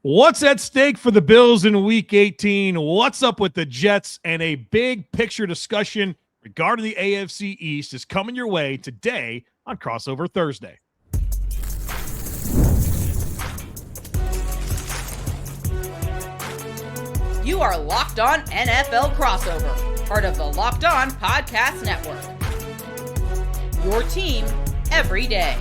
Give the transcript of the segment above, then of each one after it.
What's at stake for the Bills in Week 18? What's up with the Jets? And a big picture discussion regarding the AFC East is coming your way today on Crossover Thursday. You are Locked On NFL Crossover, part of the Locked On Podcast Network. Your team every day.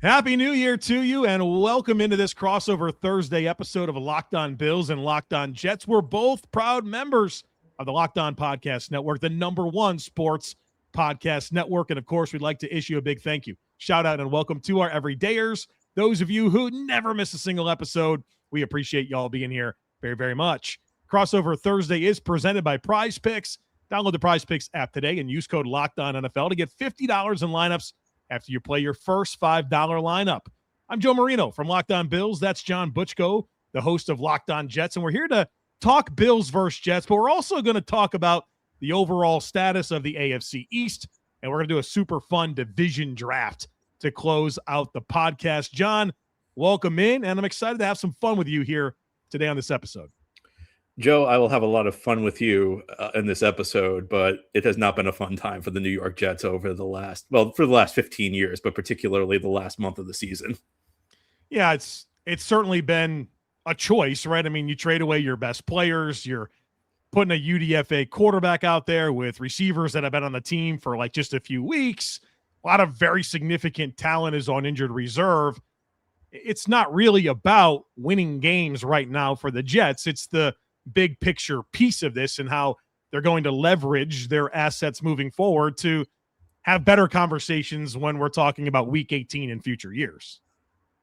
Happy New Year to you, and welcome into this Crossover Thursday episode of Locked On Bills and Locked On Jets. We're both proud members of the Locked On Podcast Network, the #1 sports podcast network. And, of course, we'd like to issue a big thank you, shout out, and welcome to our everydayers. Those of you who never miss a single episode, we appreciate y'all being here very, very much. Crossover Thursday is presented by Prize Picks. Download the Prize Picks app today and use code LOCKEDONNFL to get $50 in lineups after you play your first $5 lineup. I'm Joe Marino from Locked On Bills. That's John Butchko, the host of Locked On Jets. And we're here to talk Bills versus Jets, but we're also going to talk about the overall status of the AFC East. And we're going to do a super fun division draft to close out the podcast. John, welcome in. And I'm excited to have some fun with you here today on this episode. Joe, I will have a lot of fun with you in this episode, but it has not been a fun time for the New York Jets for the last 15 years, but particularly the last month of the season. Yeah, it's certainly been a choice, right? I mean, you trade away your best players, you're putting a UDFA quarterback out there with receivers that have been on the team for like just a few weeks. A lot of very significant talent is on injured reserve. It's not really about winning games right now for the Jets. It's the big picture piece of this and how they're going to leverage their assets moving forward to have better conversations when we're talking about Week 18 in future years.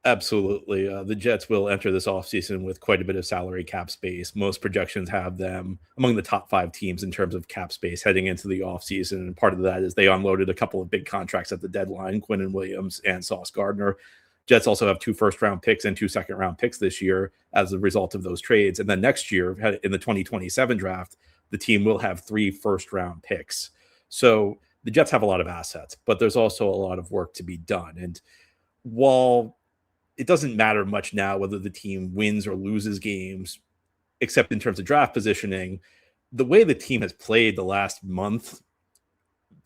Absolutely. The Jets will enter this offseason with quite a bit of salary cap space. Most projections have them among the top 5 teams in terms of cap space heading into the offseason. And part of that is they unloaded a couple of big contracts at the deadline, Quinnen Williams and Sauce Gardner. Jets also have 2 first-round picks and 2 second-round picks this year as a result of those trades. And then next year, in the 2027 draft, the team will have 3 first-round picks. So the Jets have a lot of assets, but there's also a lot of work to be done. And while it doesn't matter much now whether the team wins or loses games, except in terms of draft positioning, the way the team has played the last month,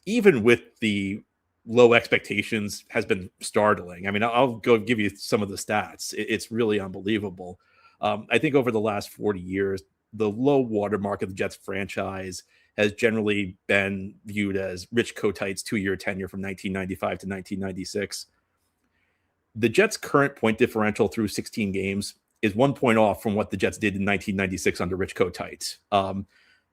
even with the low expectations, has been startling. I mean, I'll go give you some of the stats. It's really unbelievable. I think over the last 40 years, the low watermark of the Jets franchise has generally been viewed as Rich Kotite's 2-year tenure from 1995 to 1996. The Jets' current point differential through 16 games is 1 point off from what the Jets did in 1996 under Rich Kotite.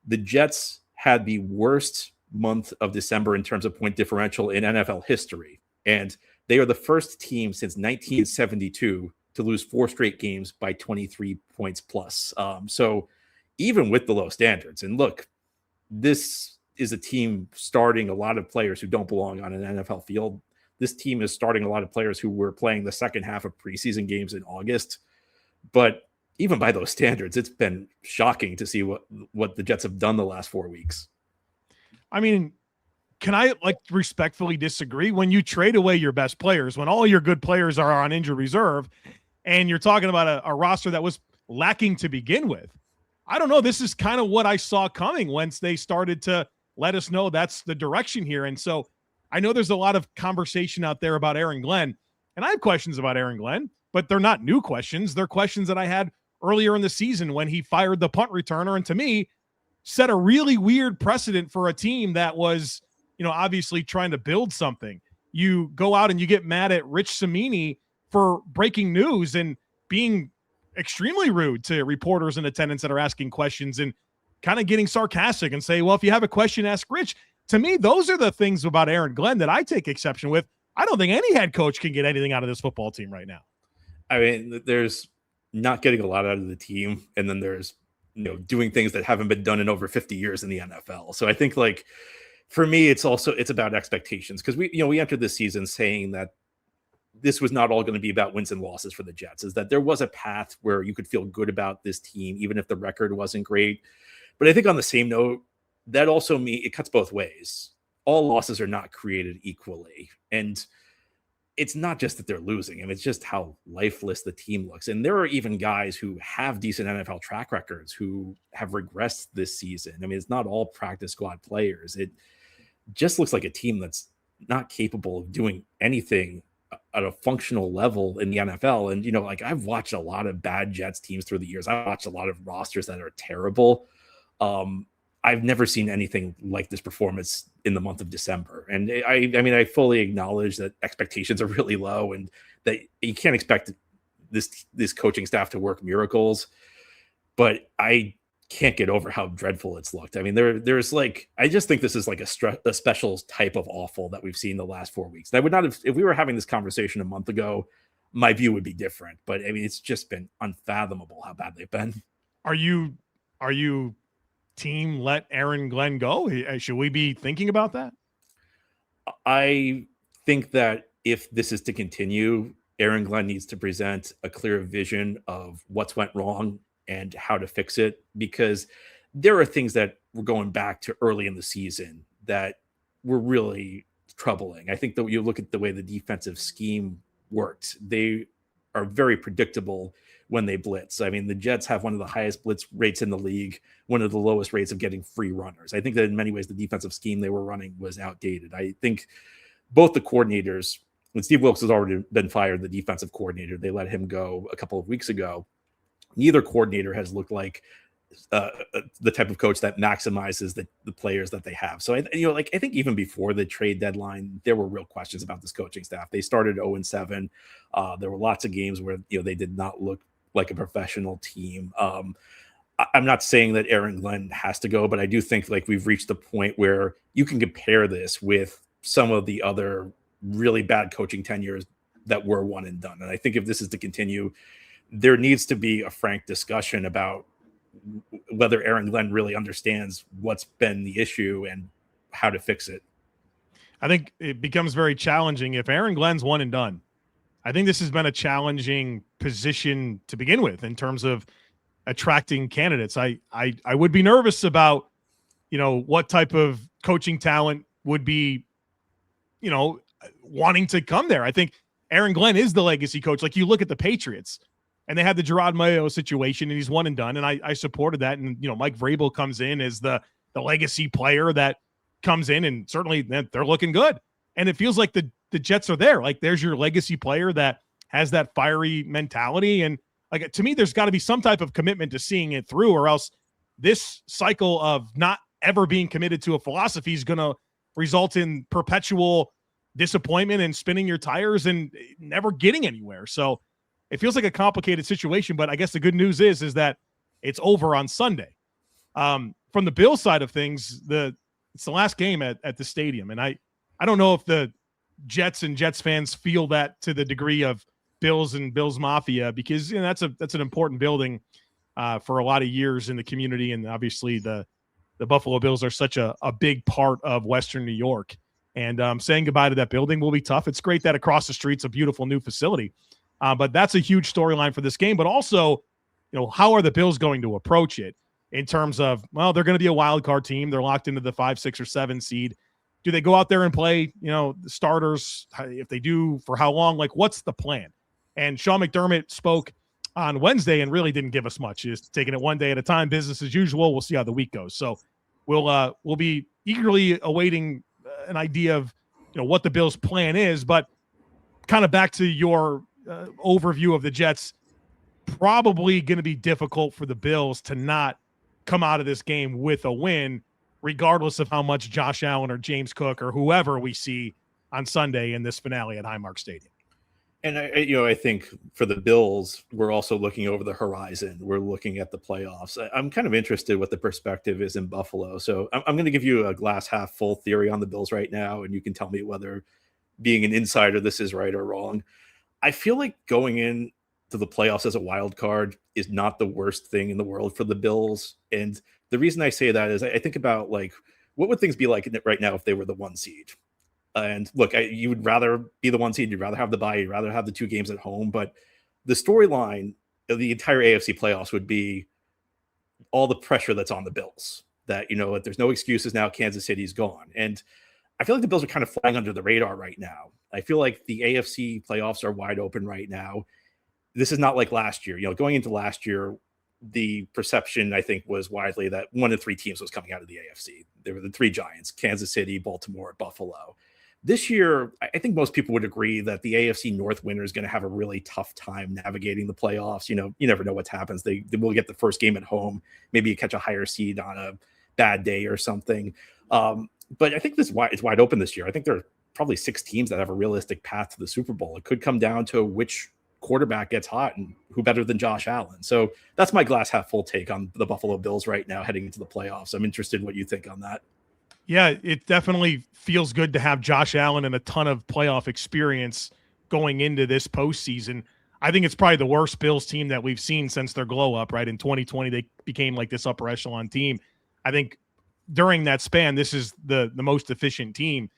The Jets had the worst month of December in terms of point differential in NFL history. And they are the first team since 1972 to lose 4 straight games by 23 points plus. So even with the low standards, and look, this is a team starting a lot of players who don't belong on an NFL field. This team is starting a lot of players who were playing the second half of preseason games in August. But even by those standards, it's been shocking to see what the Jets have done the last 4 weeks. I mean, can I respectfully disagree? When you trade away your best players, when all your good players are on injured reserve, and you're talking about a roster that was lacking to begin with, I don't know. This is kind of what I saw coming once they started to let us know that's the direction here. And so I know there's a lot of conversation out there about Aaron Glenn, and I have questions about Aaron Glenn, but they're not new questions. They're questions that I had earlier in the season when he fired the punt returner, and to me, set a really weird precedent for a team that was, obviously trying to build something. You go out and you get mad at Rich Cimini for breaking news and being extremely rude to reporters in attendance that are asking questions and kind of getting sarcastic and say, well, if you have a question, ask Rich. To me, those are the things about Aaron Glenn that I take exception with. I don't think any head coach can get anything out of this football team right now. I mean, there's not getting a lot out of the team, and then there's doing things that haven't been done in over 50 years in the NFL. So I think, for me, it's about expectations, because we entered this season saying that this was not all going to be about wins and losses for the Jets, is that there was a path where you could feel good about this team, even if the record wasn't great. But I think on the same note, that also means it cuts both ways. All losses are not created equally. And it's not just that they're losing. I mean, it's just how lifeless the team looks. And there are even guys who have decent NFL track records who have regressed this season. I mean, it's not all practice squad players. It just looks like a team that's not capable of doing anything at a functional level in the NFL. And, like I've watched a lot of bad Jets teams through the years. I've watched a lot of rosters that are terrible. I've never seen anything like this performance in the month of December. And I fully acknowledge that expectations are really low and that you can't expect this coaching staff to work miracles, but I can't get over how dreadful it's looked. I mean, there's like, I just think this is like a special type of awful that we've seen the last 4 weeks. And I would not have, if we were having this conversation a month ago, my view would be different, but I mean, it's just been unfathomable how bad they've been. Are you team let Aaron Glenn go? Should we be thinking about that? I think that if this is to continue, Aaron Glenn needs to present a clear vision of what's went wrong and how to fix it, because there are things that were going back to early in the season that were really troubling. I think that you look at the way the defensive scheme worked, they are very predictable when they blitz. I mean, the Jets have one of the highest blitz rates in the league, one of the lowest rates of getting free runners. I think that in many ways, the defensive scheme they were running was outdated. I think both the coordinators, when Steve Wilkes has already been fired, the defensive coordinator, they let him go a couple of weeks ago. Neither coordinator has looked like the type of coach that maximizes the players that they have. So I think even before the trade deadline, there were real questions about this coaching staff. They started 0-7. There were lots of games where they did not look like a professional team. I'm not saying that Aaron Glenn has to go, but I do think like we've reached the point where you can compare this with some of the other really bad coaching tenures that were one and done. And I think if this is to continue, there needs to be a frank discussion about whether Aaron Glenn really understands what's been the issue and how to fix it. I think it becomes very challenging if Aaron Glenn's one and done. I think this has been a challenging position to begin with in terms of attracting candidates. I would be nervous about, what type of coaching talent would be, wanting to come there. I think Aaron Glenn is the legacy coach. Like you look at the Patriots and they had the Gerard Mayo situation and he's one and done. And I supported that. And, Mike Vrabel comes in as the legacy player that comes in and certainly they're looking good. And it feels like the Jets are there. Like there's your legacy player that has that fiery mentality. And like, to me, there's got to be some type of commitment to seeing it through, or else this cycle of not ever being committed to a philosophy is going to result in perpetual disappointment and spinning your tires and never getting anywhere. So it feels like a complicated situation, but I guess the good news is that it's over on Sunday. From the Bills side of things, it's the last game at the stadium. And I don't know if the Jets and Jets fans feel that to the degree of Bills and Bills Mafia, because that's an important building for a lot of years in the community. And obviously the Buffalo Bills are such a big part of Western New York. And saying goodbye to that building will be tough. It's great that across the street's a beautiful new facility. But that's a huge storyline for this game. But also, how are the Bills going to approach it in terms of, well, they're going to be a wild card team. They're locked into the 5, 6, or 7 seed. Do they go out there and play, the starters? If they do, for how long? Like, what's the plan? And Sean McDermott spoke on Wednesday and really didn't give us much. Just taking it one day at a time, business as usual. We'll see how the week goes. So we'll be eagerly awaiting an idea of what the Bills' plan is. But kind of back to your overview of the Jets, probably going to be difficult for the Bills to not come out of this game with a win, regardless of how much Josh Allen or James Cook or whoever we see on Sunday in this finale at Highmark Stadium. And I think for the Bills, we're also looking over the horizon. We're looking at the playoffs. I'm kind of interested what the perspective is in Buffalo. So I'm going to give you a glass half full theory on the Bills right now, and you can tell me whether, being an insider, this is right or wrong. I feel like going in to the playoffs as a wild card is not the worst thing in the world for the Bills. And the reason I say that is I think about, like, what would things be like right now if they were the 1 seed? And look, you would rather be the 1 seed. You'd rather have the bye. You'd rather have the 2 games at home. But the storyline of the entire AFC playoffs would be all the pressure that's on the Bills. That, there's no excuses now. Kansas City's gone. And I feel like the Bills are kind of flying under the radar right now. I feel like the AFC playoffs are wide open right now. This is not like last year. Going into last year, the perception, I think, was widely that one of three teams was coming out of the AFC. There were the three giants: Kansas City, Baltimore, Buffalo. This year, I think most people would agree that the AFC North winner is going to have a really tough time navigating the playoffs. You never know what happens. They will get the first game at home. Maybe you catch a higher seed on a bad day or something. But I think it's wide open this year. I think there are probably 6 teams that have a realistic path to the Super Bowl. It could come down to which quarterback gets hot and who better than Josh Allen. So that's my glass half full take on the Buffalo Bills right now heading into the playoffs. I'm interested in what you think on that. Yeah, it definitely feels good to have Josh Allen and a ton of playoff experience going into this postseason. I think it's probably the worst Bills team that we've seen since their glow up, right? In 2020, they became like this upper echelon team. I think during that span, this is the most efficient team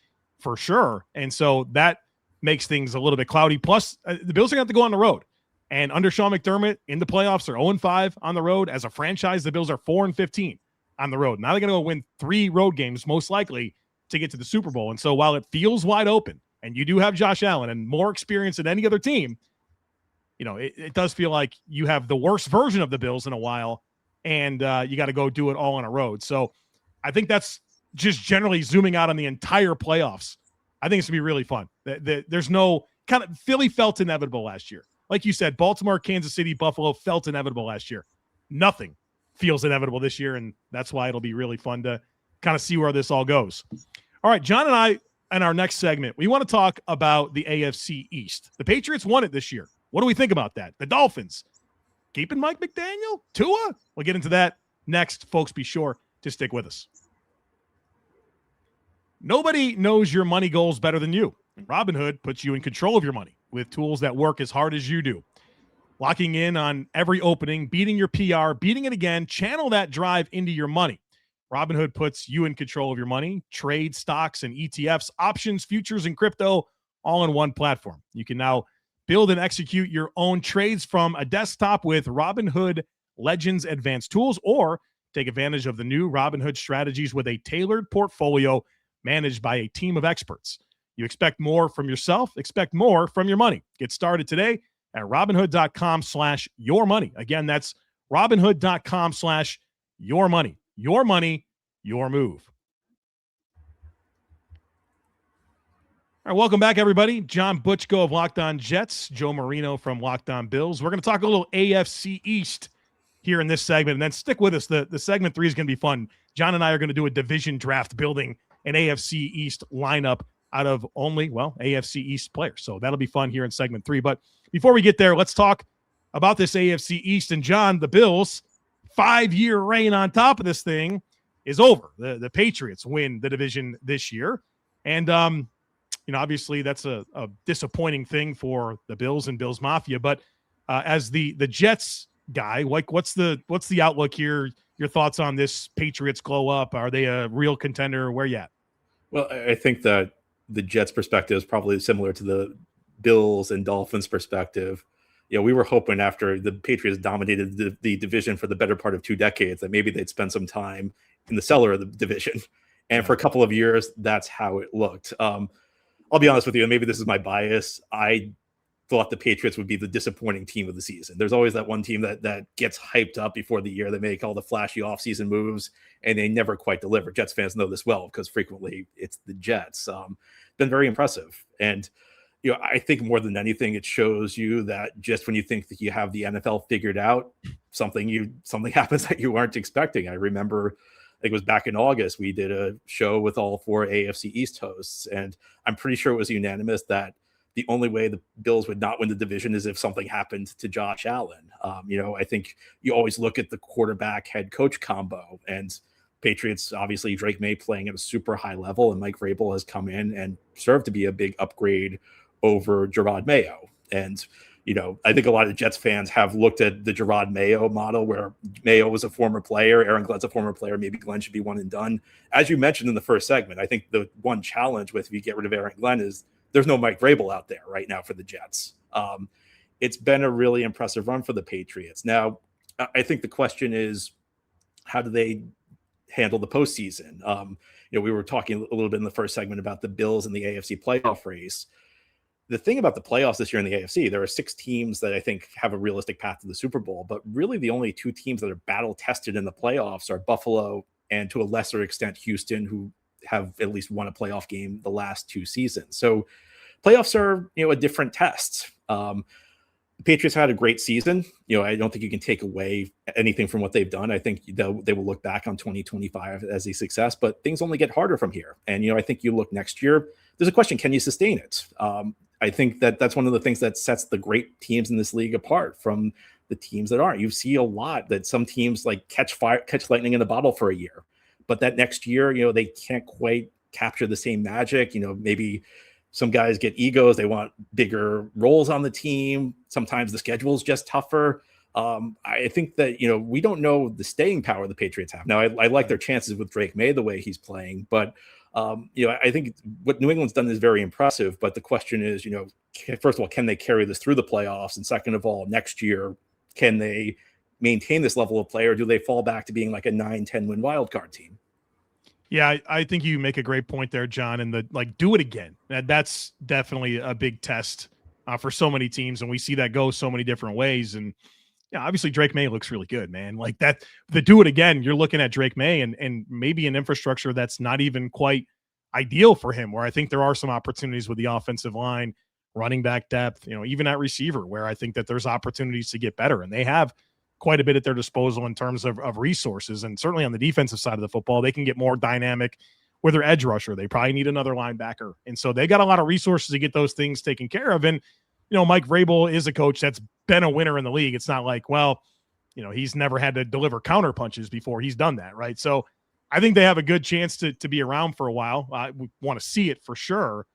for sure. And so that makes things a little bit cloudy. Plus, the Bills are going to have to go on the road. And under Sean McDermott in the playoffs, are 0-5 on the road. As a franchise, the Bills are 4-15 on the road. Now they're going to go win 3 road games, most likely, to get to the Super Bowl. And so while it feels wide open, and you do have Josh Allen and more experience than any other team, it does feel like you have the worst version of the Bills in a while, and you got to go do it all on a road. So I think that's just generally zooming out on the entire playoffs. I think it's going to be really fun. There's no kind of Philly felt inevitable last year. Like you said, Baltimore, Kansas City, Buffalo felt inevitable last year. Nothing feels inevitable this year, and that's why it'll be really fun to kind of see where this all goes. All right, John and I, in our next segment, we want to talk about the AFC East. The Patriots won it this year. What do we think about that? The Dolphins keeping Mike McDaniel? Tua? We'll get into that next. Folks, be sure to stick with us. Nobody knows your money goals better than you. Robinhood puts you in control of your money with tools that work as hard as you do. Locking in on every opening, beating your PR, beating it again, channel that drive into your money. Robinhood puts you in control of your money, trade, stocks, and ETFs, options, futures, and crypto all in one platform. You can now build and execute your own trades from a desktop with Robinhood Legends Advanced Tools, or take advantage of the new Robinhood strategies with a tailored portfolio managed by a team of experts. You expect more from yourself, expect more from your money. Get started today at Robinhood.com/yourmoney. Again, that's Robinhood.com/yourmoney. Your money, your move. All right, welcome back, everybody. John Butchko of Locked On Jets, Joe Marino from Locked On Bills. We're going to talk a little AFC East here in this segment, and then stick with us. The segment 3 is going to be fun. John and I are going to do a division draft building an AFC East lineup out of only, AFC East players. So that'll be fun here in segment 3. But before we get there, let's talk about this AFC East. And John, the Bills' 5-year reign on top of this thing is over. The Patriots win the division this year. And, obviously that's a disappointing thing for the Bills and Bills Mafia. But as the Jets guy, what's the outlook here? Your thoughts on this Patriots glow up? Are they a real contender? Where you at? Well, I think that the Jets' perspective is probably similar to the Bills and Dolphins' perspective. We were hoping after the Patriots dominated the division for the better part of 2 decades that maybe they'd spend some time in the cellar of the division. And for a couple of years, that's how it looked. I'll be honest with you, and maybe this is my bias. I thought the Patriots would be the disappointing team of the season. There's always that one team that gets hyped up before the year. They make all the flashy offseason moves, and they never quite deliver. Jets fans know this well because frequently it's the Jets. Been very impressive. And, I think more than anything, it shows you that just when you think that you have the NFL figured out, something happens that you aren't expecting. I remember, I think it was back in August, we did a show with all 4 AFC East hosts, and I'm pretty sure it was unanimous that the only way the Bills would not win the division is if something happened to Josh Allen. I think you always look at the quarterback head coach combo, and Patriots, obviously Drake Maye playing at a super high level, and Mike Vrabel has come in and served to be a big upgrade over Gerard Mayo. And, I think a lot of Jets fans have looked at the Gerard Mayo model where Mayo was a former player, Aaron Glenn's a former player, maybe Glenn should be one and done. As you mentioned in the first segment, I think the one challenge with if you get rid of Aaron Glenn is there's no Mike Vrabel out there right now for the Jets. It's been a really impressive run for the Patriots. Now, I think the question is, how do they handle the postseason? We were talking a little bit in the first segment about the Bills and the AFC playoff race. the thing about the playoffs this year in the AFC, there are 6 teams that I think have a realistic path to the Super Bowl, but really the only 2 teams that are battle tested in the playoffs are Buffalo and to a lesser extent Houston, who have at least won a playoff game the last 2 seasons. So playoffs are, a different test. The Patriots had a great season. I don't think you can take away anything from what they've done. I think they will look back on 2025 as a success, but things only get harder from here. And, I think you look next year, there's a question, can you sustain it? I think that's one of the things that sets the great teams in this league apart from the teams that aren't. You see a lot that some teams like catch lightning in a bottle for a year, but that next year, they can't quite capture the same magic. Maybe some guys get egos. They want bigger roles on the team. Sometimes the schedule is just tougher. I think that, we don't know the staying power the Patriots have. Now, I like their chances with Drake Maye the way he's playing, but I think what New England's done is very impressive, but the question is, first of all, can they carry this through the playoffs? And second of all, next year, can they maintain this level of play, or do they fall back to being like a 9-10 win wildcard team? Yeah, I think you make a great point there, John, and do it again. That's definitely a big test for so many teams, and we see that go so many different ways. And obviously Drake Maye looks really good, man. Like that, the do it again, you're looking at Drake Maye and maybe an infrastructure that's not even quite ideal for him, where I think there are some opportunities with the offensive line, running back depth, even at receiver, where I think that there's opportunities to get better. And they have quite a bit at their disposal in terms of resources. And certainly on the defensive side of the football, they can get more dynamic with their edge rusher. They probably need another linebacker. And so they got a lot of resources to get those things taken care of. And, Mike Vrabel is a coach that's been a winner in the league. It's not like, he's never had to deliver counter punches before. He's done that, right? So I think they have a good chance to be around for a while. We want to see it for sure.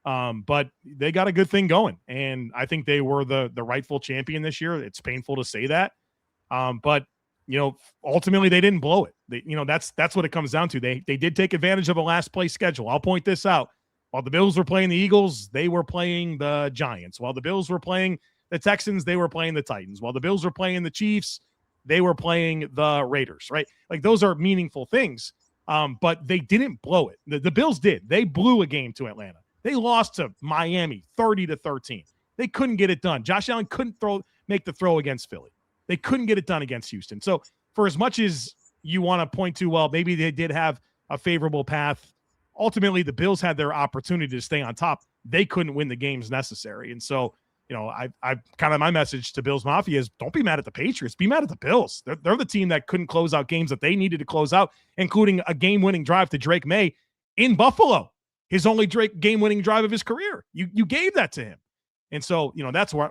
But they got a good thing going. And I think they were the rightful champion this year. It's painful to say that. But ultimately they didn't blow it. That's what it comes down to. They did take advantage of a last place schedule. I'll point this out. While the Bills were playing the Eagles, they were playing the Giants. While the Bills were playing the Texans, they were playing the Titans. While the Bills were playing the Chiefs, they were playing the Raiders, right? Like those are meaningful things. But they didn't blow it. The Bills did. They blew a game to Atlanta. They lost to Miami 30-13. They couldn't get it done. Josh Allen couldn't make the throw against Philly. They couldn't get it done against Houston. So for as much as you want to point to, well, maybe they did have a favorable path, ultimately the Bills had their opportunity to stay on top. They couldn't win the games necessary. And so, I kind of, my message to Bills Mafia is don't be mad at the Patriots, be mad at the Bills. They're the team that couldn't close out games that they needed to close out, including a game-winning drive to Drake Maye in Buffalo, his only game-winning drive of his career. You gave that to him. And so, that's where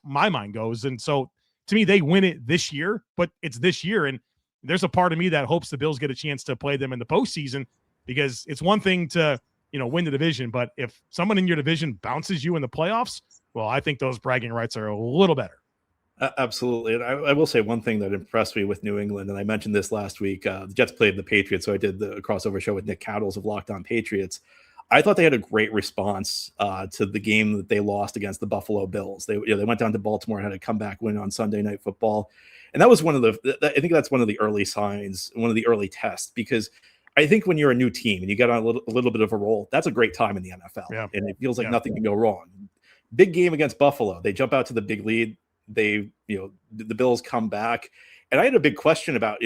my mind goes. And so to me, they win it this year, but it's this year. And there's a part of me that hopes the Bills get a chance to play them in the postseason, because it's one thing to, win the division, but if someone in your division bounces you in the playoffs, well, I think those bragging rights are a little better. Absolutely. And I will say one thing that impressed me with New England, and I mentioned this last week, the Jets played the Patriots, so I did the crossover show with Nick Cattles of Locked On Patriots. I thought they had a great response to the game that they lost against the Buffalo Bills. They went down to Baltimore and had a comeback win on Sunday Night Football. And that was I think that's one of the early signs, one of the early tests, because I think when you're a new team and you get on a little bit of a roll, that's a great time in the NFL. Yeah. And it feels like nothing can go wrong. Big game against Buffalo. They jump out to the big lead. The Bills come back. And I had a big question about,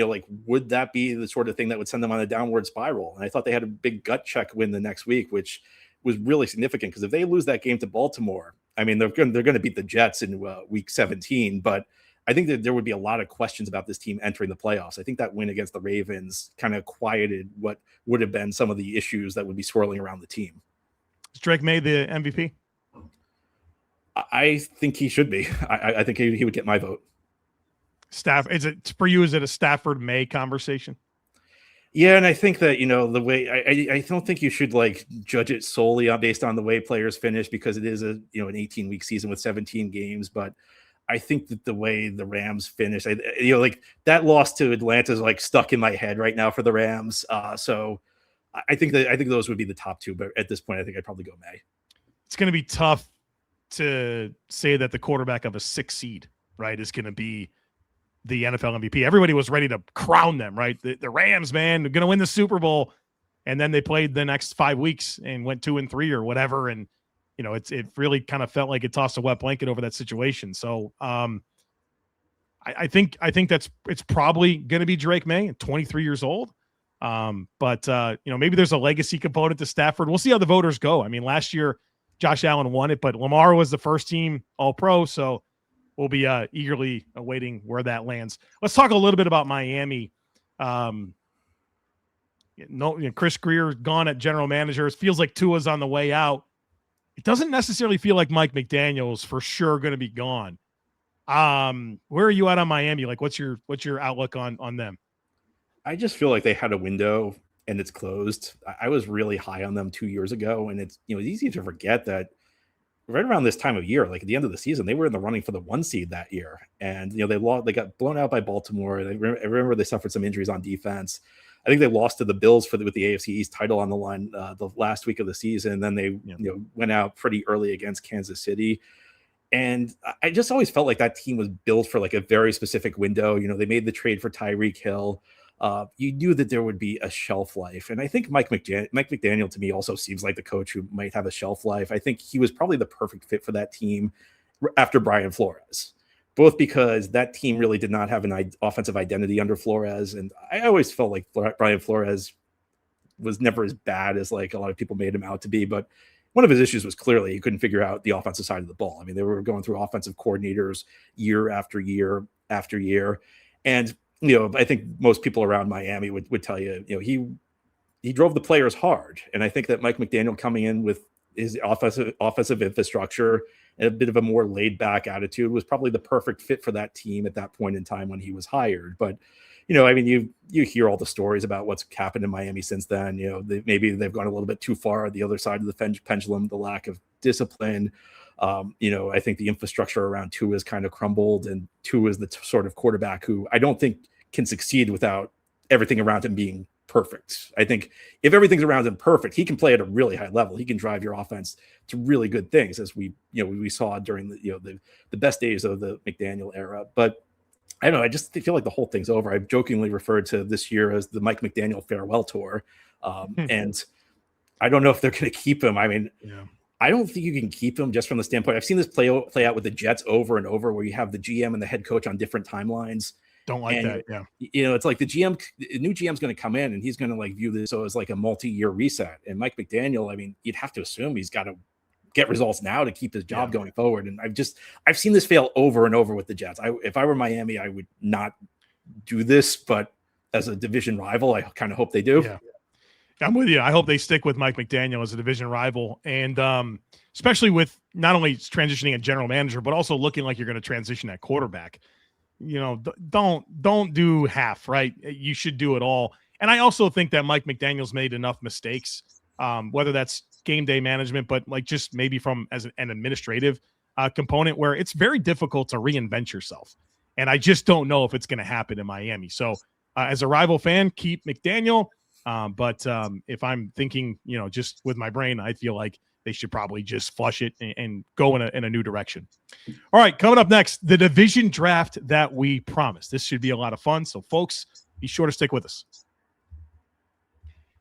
would that be the sort of thing that would send them on a downward spiral? And I thought they had a big gut check win the next week, which was really significant, because if they lose that game to Baltimore, I mean, they're going to beat the Jets in week 17, but I think that there would be a lot of questions about this team entering the playoffs. I think that win against the Ravens kind of quieted what would have been some of the issues that would be swirling around the team. Is Drake Maye the MVP? I think he should be. I think he would get my vote. Is it for you? Is it a Stafford Maye conversation? Yeah, and I think that the way I don't think you should judge it solely based on the way players finish, because it is an 18-week season with 17 games. But I think that the way the Rams finished, that loss to Atlanta is stuck in my head right now for the Rams. So I think those would be the top two. But at this point, I think I'd probably go Maye. It's going to be tough to say that the quarterback of a 6 seed, right, is going to be the NFL MVP. Everybody was ready to crown them, right? The Rams, man, they're going to win the Super Bowl. And then they played the next 5 weeks and went 2-3 or whatever. And it really kind of felt like it tossed a wet blanket over that situation. So I think it's probably going to be Drake Maye at 23 years old. But maybe there's a legacy component to Stafford. We'll see how the voters go. I mean, last year Josh Allen won it, but Lamar was the first team All-Pro. So we'll be eagerly awaiting where that lands. Let's talk a little bit about Miami. Chris Greer gone at general manager. It feels like Tua's on the way out. It doesn't necessarily feel like Mike McDaniel's for sure going to be gone. Where are you at on Miami? Like, what's your outlook on them? I just feel like they had a window and it's closed. I was really high on them 2 years ago, and it's easy to forget that right around this time of year, like at the end of the season, they were in the running for the 1 seed that year, and they got blown out by Baltimore. I remember they suffered some injuries on defense. I think they lost to the Bills with the AFC East title on the line the last week of the season. And then they went out pretty early against Kansas City. And I just always felt like that team was built for like a very specific window. They made the trade for Tyreek Hill. You knew that there would be a shelf life. And I think Mike McDaniel to me also seems like the coach who might have a shelf life. I think he was probably the perfect fit for that team after Brian Flores, both because that team really did not have an offensive identity under Flores. And I always felt like Brian Flores was never as bad as like a lot of people made him out to be. But one of his issues was clearly he couldn't figure out the offensive side of the ball. I mean, they were going through offensive coordinators year after year after year. And, I think most people around Miami would tell you, he drove the players hard. And I think that Mike McDaniel coming in with his offensive infrastructure and a bit of a more laid back attitude was probably the perfect fit for that team at that point in time when he was hired. But, you hear all the stories about what's happened in Miami since then. Maybe they've gone a little bit too far on the other side of the pendulum, the lack of discipline. I think the infrastructure around Tua has kind of crumbled, and Tua is the sort of quarterback who I don't think can succeed without everything around him being perfect. I think if everything's around him perfect, he can play at a really high level. He can drive your offense to really good things, as we saw during the best days of the McDaniel era. But I don't know. I just feel like the whole thing's over. I've jokingly referred to this year as the Mike McDaniel farewell tour. And I don't know if they're going to keep him. I mean, I don't think you can keep him just from the standpoint. I've seen this play out with the Jets over and over, where you have the GM and the head coach on different timelines. Don't like that. Yeah. It's like the new GM's going to come in and he's going to like view this as like a multi-year reset. And Mike McDaniel, I mean, you'd have to assume he's got to get results now to keep his job going forward. And I've seen this fail over and over with the Jets. If I were Miami, I would not do this, but as a division rival, I kind of hope they do. Yeah. I'm with you. I hope they stick with Mike McDaniel as a division rival. And especially with not only transitioning a general manager, but also looking like you're going to transition at quarterback. Don't do half, right? You should do it all. And I also think that Mike McDaniel's made enough mistakes, whether that's game day management, but like just maybe from as an administrative component, where it's very difficult to reinvent yourself. And I just don't know if it's going to happen in Miami. So as a rival fan, keep McDaniel. But if I'm thinking, just with my brain, I feel like they should probably just flush it and go in a new direction. All right, coming up next, the division draft that we promised. This should be a lot of fun. So, folks, be sure to stick with us.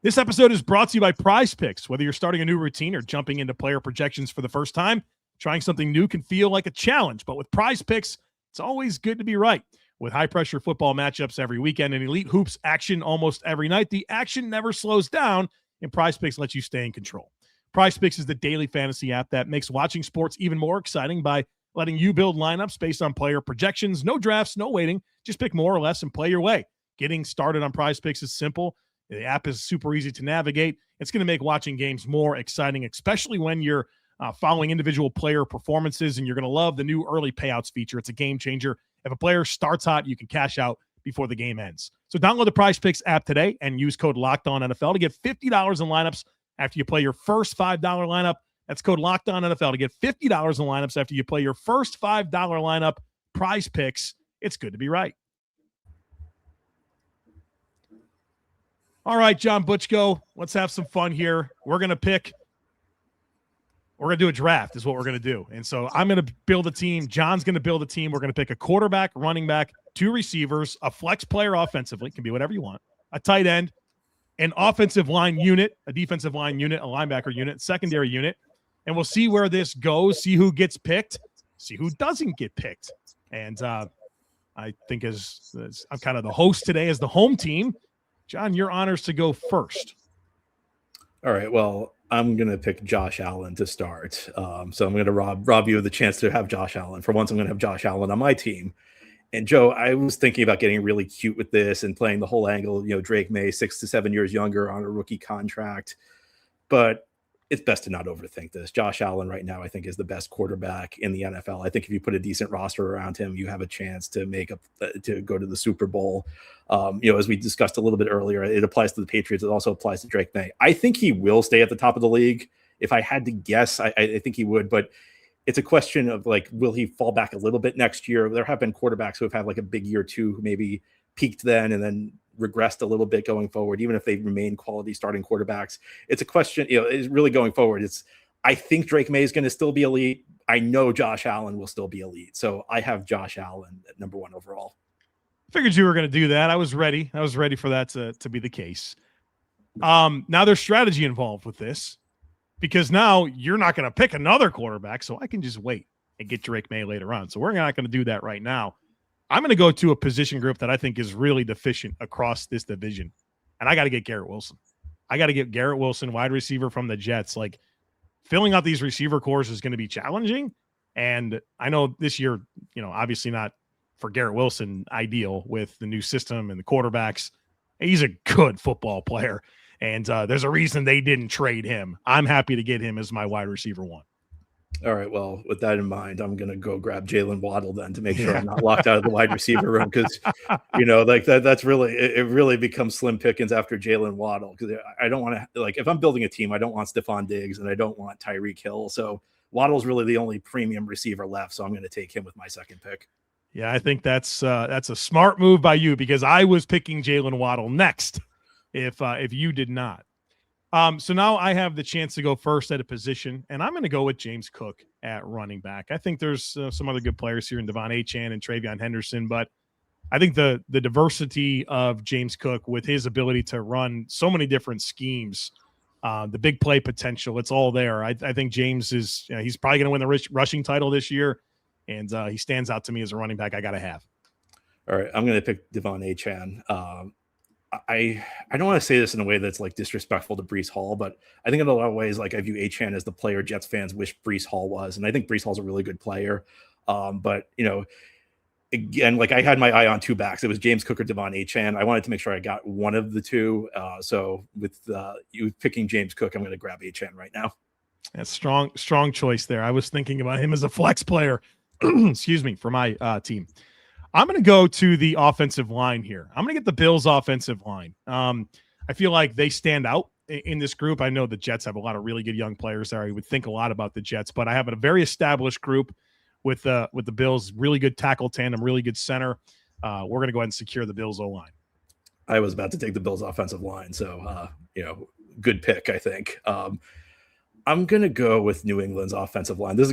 This episode is brought to you by Prize Picks. Whether you're starting a new routine or jumping into player projections for the first time, trying something new can feel like a challenge. But with Prize Picks, it's always good to be right. With high-pressure football matchups every weekend and elite hoops action almost every night, the action never slows down, and Prize Picks lets you stay in control. Prize Picks is the daily fantasy app that makes watching sports even more exciting by letting you build lineups based on player projections. No drafts, no waiting. Just pick more or less and play your way. Getting started on Prize Picks is simple. The app is super easy to navigate. It's going to make watching games more exciting, especially when you're following individual player performances, and you're going to love the new early payouts feature. It's a game changer. If a player starts hot, you can cash out before the game ends. So download the Prize Picks app today and use code LOCKEDONNFL to get $50 in lineups after you play your first $5 lineup. That's code LOCKEDONNFL to get $50 in lineups after you play your first $5 lineup. Prize Picks. It's good to be right. All right, John Butchko, let's have some fun here. We're going to do a draft is what we're going to do. And so I'm going to build a team. John's going to build a team. We're going to pick a quarterback, running back, 2 receivers, a flex player offensively, can be whatever you want, a tight end, an offensive line unit, a defensive line unit, a linebacker unit, secondary unit, and we'll see where this goes, see who gets picked, see who doesn't get picked. And I think as I'm kind of the host today as the home team, John, your honors to go first. All right. Well, I'm going to pick Josh Allen to start. So I'm going to rob you of the chance to have Josh Allen. For once, I'm going to have Josh Allen on my team. And Joe, I was thinking about getting really cute with this and playing the whole angle, Drake Maye, 6 to 7 years younger on a rookie contract. But it's best to not overthink this. Josh Allen right now, I think, is the best quarterback in the NFL. I think if you put a decent roster around him, you have a chance to to go to the Super Bowl. As we discussed a little bit earlier, it applies to the Patriots. It also applies to Drake Maye. I think he will stay at the top of the league. If I had to guess, I think he would, but it's a question of will he fall back a little bit next year? There have been quarterbacks who have had a big year or two who maybe peaked then and then regressed a little bit going forward, even if they remain quality starting quarterbacks. It's a question, is really going forward. I think Drake Maye is going to still be elite. I know Josh Allen will still be elite. So I have Josh Allen at number 1 overall. Figured you were going to do that. I was ready. I was ready for that to be the case. Now there's strategy involved with this because now you're not going to pick another quarterback. So I can just wait and get Drake Maye later on. So we're not going to do that right now. I'm going to go to a position group that I think is really deficient across this division. And I got to get Garrett Wilson. I got to get Garrett Wilson, wide receiver from the Jets. Filling out these receiver cores is going to be challenging. And I know this year, obviously not for Garrett Wilson ideal with the new system and the quarterbacks. He's a good football player. And there's a reason they didn't trade him. I'm happy to get him as my wide receiver 1. All right. Well, with that in mind, I'm going to go grab Jalen Waddle then to make sure I'm not locked out of the wide receiver room. Cause that's really, it really becomes slim pickings after Jalen Waddle. Cause I don't want to if I'm building a team, I don't want Stephon Diggs and I don't want Tyreek Hill. So Waddle's really the only premium receiver left. So I'm going to take him with my second pick. Yeah. I think that's a smart move by you because I was picking Jalen Waddle next if you did not. So now I have the chance to go first at a position, and I'm going to go with James Cook at running back. I think there's some other good players here in Devon Achane and Travion Henderson, but I think the diversity of James Cook with his ability to run so many different schemes, the big play potential, it's all there. I think James is he's probably going to win the rushing title this year, and he stands out to me as a running back I got to have. All right, I'm going to pick Devon Achane. I don't want to say this in a way that's disrespectful to Breece Hall, but I think in a lot of ways, I view Achane as the player Jets fans wish Breece Hall was. And I think Breece Hall's a really good player. But again, I had my eye on 2 backs. It was James Cook or Devon Achane. I wanted to make sure I got one of the 2. So with you picking James Cook, I'm going to grab Achane right now. That's strong choice there. I was thinking about him as a flex player, excuse me, for my team. I'm going to go to the offensive line here. I'm going to get the Bills' offensive line. I feel like they stand out in this group. I know the Jets have a lot of really good young players there. I would think a lot about the Jets, but I have a very established group with the Bills, really good tackle tandem, really good center. We're going to go ahead and secure the Bills' O-line. I was about to take the Bills' offensive line, so good pick, I think. I'm gonna go with New England's offensive line. This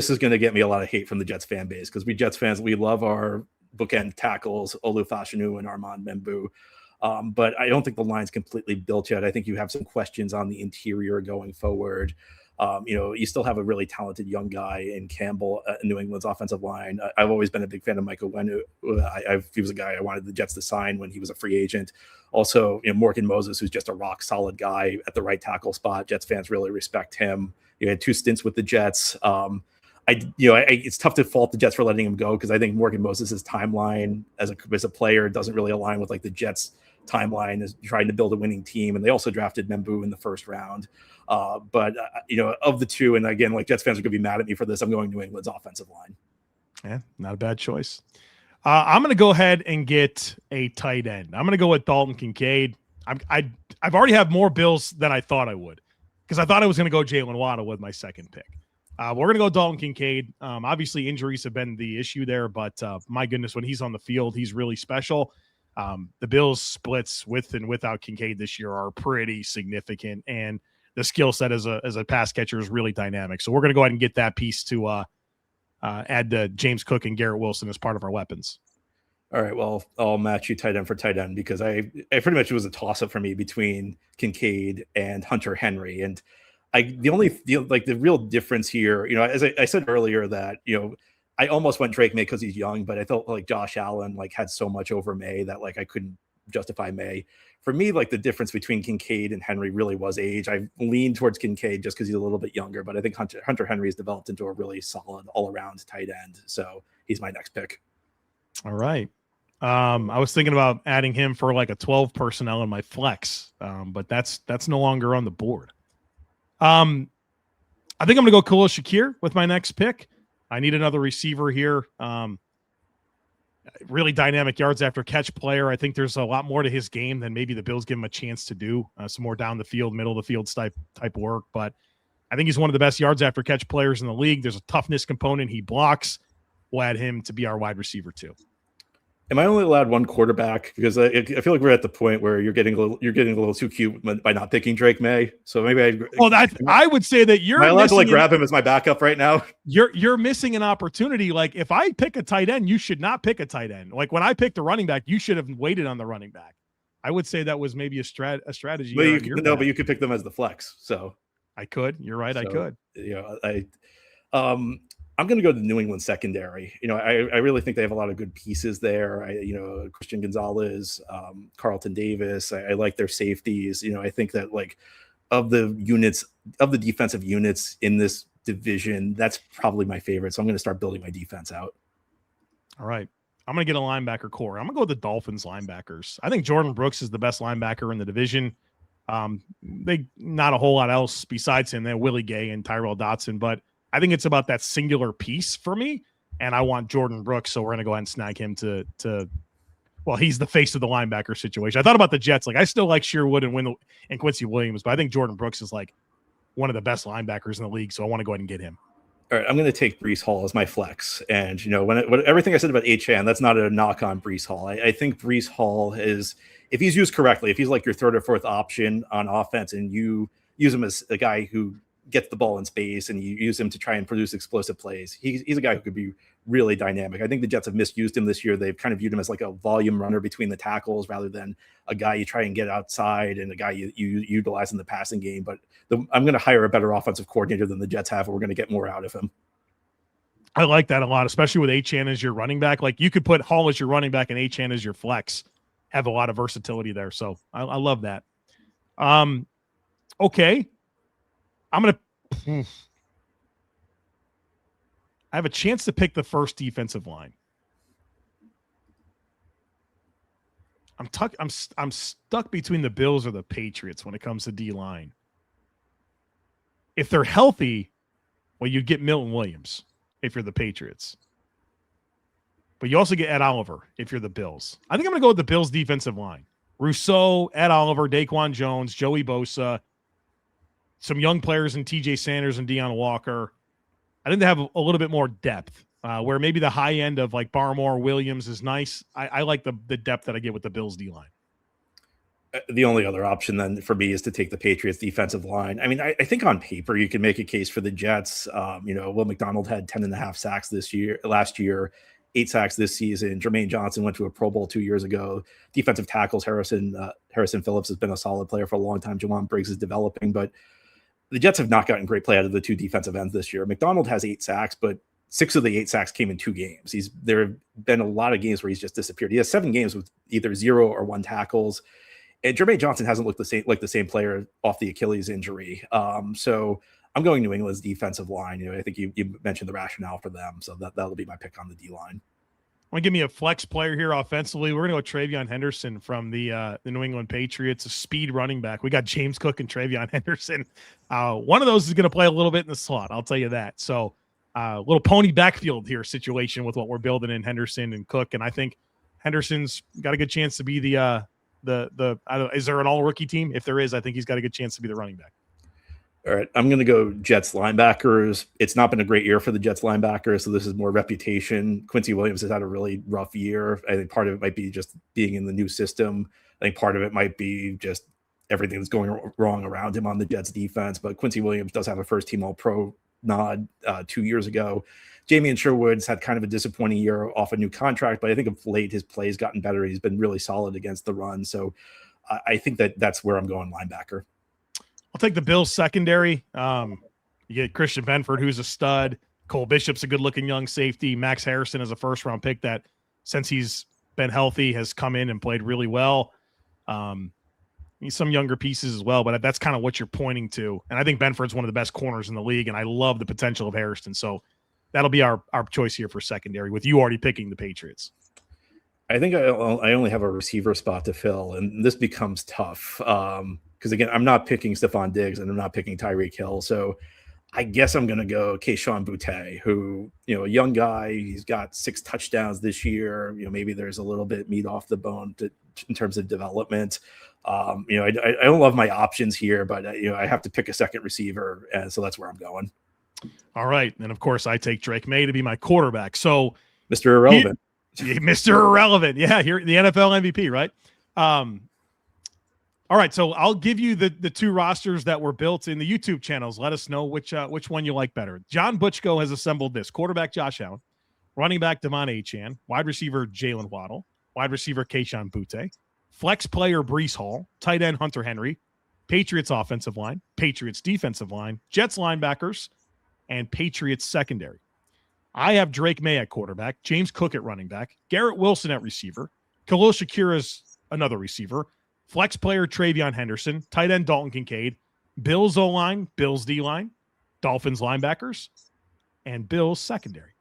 is gonna get me a lot of hate from the Jets fan base because we Jets fans, we love our bookend tackles, Olu Fashanu and Armand Membu. But I don't think the line's completely built yet. I think you have some questions on the interior going forward. You still have a really talented young guy in Campbell in New England's offensive line. I've always been a big fan of Michael Wenu. He was a guy I wanted the Jets to sign when he was a free agent. Also, Morgan Moses, who's just a rock solid guy at the right tackle spot. Jets fans really respect him. He had 2 stints with the Jets. It's tough to fault the Jets for letting him go because I think Morgan Moses' timeline as a player doesn't really align with the Jets' timeline as trying to build a winning team. And they also drafted Membu in the first round. But of the 2, and again, Jets fans are going to be mad at me for this, I'm going New England's offensive line. Yeah, not a bad choice. I'm going to go ahead and get a tight end. I'm going to go with Dalton Kincaid. I've already have more Bills than I thought I would because I thought I was going to go Jalen Waddle with my second pick. We're going to go Dalton Kincaid. Obviously, injuries have been the issue there, but my goodness, when he's on the field, he's really special. The Bills' splits with and without Kincaid this year are pretty significant, and the skill set as a pass catcher is really dynamic. So we're going to go ahead and get that piece to add to James Cook and Garrett Wilson as part of our weapons. All right, well, I'll match you tight end for tight end because I pretty much it was a toss-up for me between Kincaid and Hunter Henry, and the real difference here, as I said earlier that, I almost went Drake Maye because he's young, but I felt like Josh Allen had so much over Maye that I couldn't justify Maye. For me, the difference between Kincaid and Henry really was age. I leaned towards Kincaid just because he's a little bit younger, but I think Hunter Henry has developed into a really solid all-around tight end. So he's my next pick. All right. I was thinking about adding him for a 12 personnel in my flex, but that's no longer on the board. I think I'm going to go Khalil Shakir with my next pick. I need another receiver here. Really dynamic yards after catch player. I think there's a lot more to his game than maybe the Bills give him a chance to do. Some more down the field, middle of the field type work. But I think he's one of the best yards after catch players in the league. There's a toughness component. He blocks. We'll add him to be our wide receiver too. Am I only allowed one quarterback? Because I feel like we're at the point where you're getting a little too cute by not picking Drake Maye. So maybe I would say that you're. Am I allowed to grab him as my backup right now? You're missing an opportunity. If I pick a tight end, you should not pick a tight end. When I picked a running back, you should have waited on the running back. I would say that was maybe a strategy. But you could pick them as the flex. So I could. You're right. I could. I'm going to go to the New England secondary. I really think they have a lot of good pieces there. Christian Gonzalez, Carlton Davis. I like their safeties. I think that of the defensive units in this division, that's probably my favorite. So I'm going to start building my defense out. All right. I'm going to get a linebacker core. I'm going to go with the Dolphins linebackers. I think Jordan Brooks is the best linebacker in the division. They not a whole lot else besides him. They have Willie Gay and Tyrell Dotson, but I think it's about that singular piece for me, and I want Jordan Brooks, so we're going to go ahead and snag him to he's the face of the linebacker situation. I thought about the Jets. I still like Sherwood and Quincy Williams, but I think Jordan Brooks is one of the best linebackers in the league, so I want to go ahead and get him. All right, I'm going to take Breece Hall as my flex. And, when everything I said about H.N., that's not a knock on Breece Hall. I think Breece Hall is, if he's used correctly, if he's your third or fourth option on offense and you use him as a guy who gets the ball in space and you use him to try and produce explosive plays, he's a guy who could be really dynamic. I think the Jets have misused him this year. They've kind of viewed him as a volume runner between the tackles rather than a guy you try and get outside and a guy you utilize in the passing game. But I'm going to hire a better offensive coordinator than the Jets have, and we're going to get more out of him. I like that a lot, especially with H.N. as your running back. You could put Hall as your running back and H.N. as your flex. Have a lot of versatility there. So I love that. Okay. I have a chance to pick the first defensive line. I'm stuck between the Bills or the Patriots when it comes to D-line. If they're healthy, you get Milton Williams if you're the Patriots. But you also get Ed Oliver if you're the Bills. I think I'm going to go with the Bills defensive line. Rousseau, Ed Oliver, Daquan Jones, Joey Bosa, some young players in TJ Sanders and Deion Walker. I think they have a little bit more depth where maybe the high end of Barmore, Williams is nice. I like the depth that I get with the Bills D-line. The only other option then for me is to take the Patriots defensive line. I mean, I think on paper you can make a case for the Jets. Will McDonald had 10.5 sacks last year, 8 sacks this season. Jermaine Johnson went to a Pro Bowl 2 years ago. Defensive tackles, Harrison Phillips has been a solid player for a long time. Jawan Briggs is developing, but the Jets have not gotten great play out of the two defensive ends this year. McDonald has 8 sacks, but 6 of the 8 sacks came in 2 games. There have been a lot of games where he's just disappeared. He has 7 games with either 0 or 1 tackles. And Jermaine Johnson hasn't looked the same player off the Achilles injury. So I'm going New England's defensive line. I think you mentioned the rationale for them. So that'll be my pick on the D-line. Want to give me a flex player here offensively? We're going to go TreVeyon Henderson from the New England Patriots, a speed running back. We got James Cook and TreVeyon Henderson. One of those is going to play a little bit in the slot. I'll tell you that. So little pony backfield here situation with what we're building in Henderson and Cook. And I think Henderson's got a good chance to be is there an all rookie team? If there is, I think he's got a good chance to be the running back. All right, I'm going to go Jets linebackers. It's not been a great year for the Jets linebackers, so this is more reputation. Quincy Williams has had a really rough year. I think part of it might be just being in the new system. I think part of it might be just everything that's going wrong around him on the Jets defense. But Quincy Williams does have a first-team All-Pro nod 2 years ago. Jamie Sherwood's had kind of a disappointing year off a new contract, but I think of late his play has gotten better. He's been really solid against the run. So I think that's where I'm going linebacker. I'll take the Bills secondary. You get Christian Benford, who's a stud. Cole Bishop's a good-looking young safety. Max Harrison is a first-round pick that, since he's been healthy, has come in and played really well. Some younger pieces as well, but that's kind of what you're pointing to. And I think Benford's one of the best corners in the league, and I love the potential of Harrison. So that'll be our choice here for secondary, with you already picking the Patriots. I think I only have a receiver spot to fill, and this becomes tough. Because, again, I'm not picking Stephon Diggs, and I'm not picking Tyreek Hill. So I guess I'm going to go Kayshon Boutte, who, a young guy. He's got 6 touchdowns this year. Maybe there's a little bit meat off the bone in terms of development. I don't love my options here, but I have to pick a second receiver, and so that's where I'm going. All right, and of course I take Drake Maye to be my quarterback. So Mr. Irrelevant, Mr. Irrelevant, yeah, here the NFL MVP, right? All right, so I'll give you the 2 rosters that were built in the YouTube channels. Let us know which one you like better. John Butchko has assembled this: quarterback Josh Allen, running back Devon Achane, wide receiver Jalen Waddle, wide receiver Kayshon Boutte, flex player Breece Hall, tight end Hunter Henry, Patriots offensive line, Patriots defensive line, Jets linebackers, and Patriots secondary. I have Drake Maye at quarterback, James Cook at running back, Garrett Wilson at receiver, Khalil Shakir is another receiver, flex player Travion Henderson, tight end Dalton Kincaid, Bills O-line, Bills D-line, Dolphins linebackers, and Bills secondary.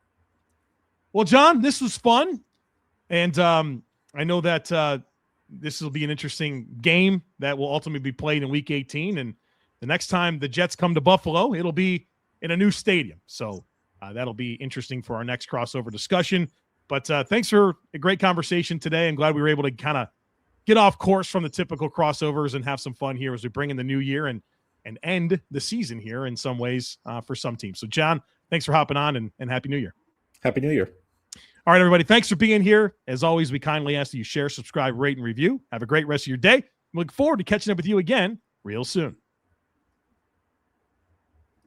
Well, John, this was fun, and I know that this will be an interesting game that will ultimately be played in Week 18, and the next time the Jets come to Buffalo, it'll be in a new stadium. So that'll be interesting for our next crossover discussion. But thanks for a great conversation today. I'm glad we were able to kind of get off course from the typical crossovers and have some fun here as we bring in the new year and end the season here in some ways for some teams. So, John, thanks for hopping on, and Happy New Year. Happy New Year. All right, everybody. Thanks for being here. As always, we kindly ask that you share, subscribe, rate, and review. Have a great rest of your day. We look forward to catching up with you again real soon.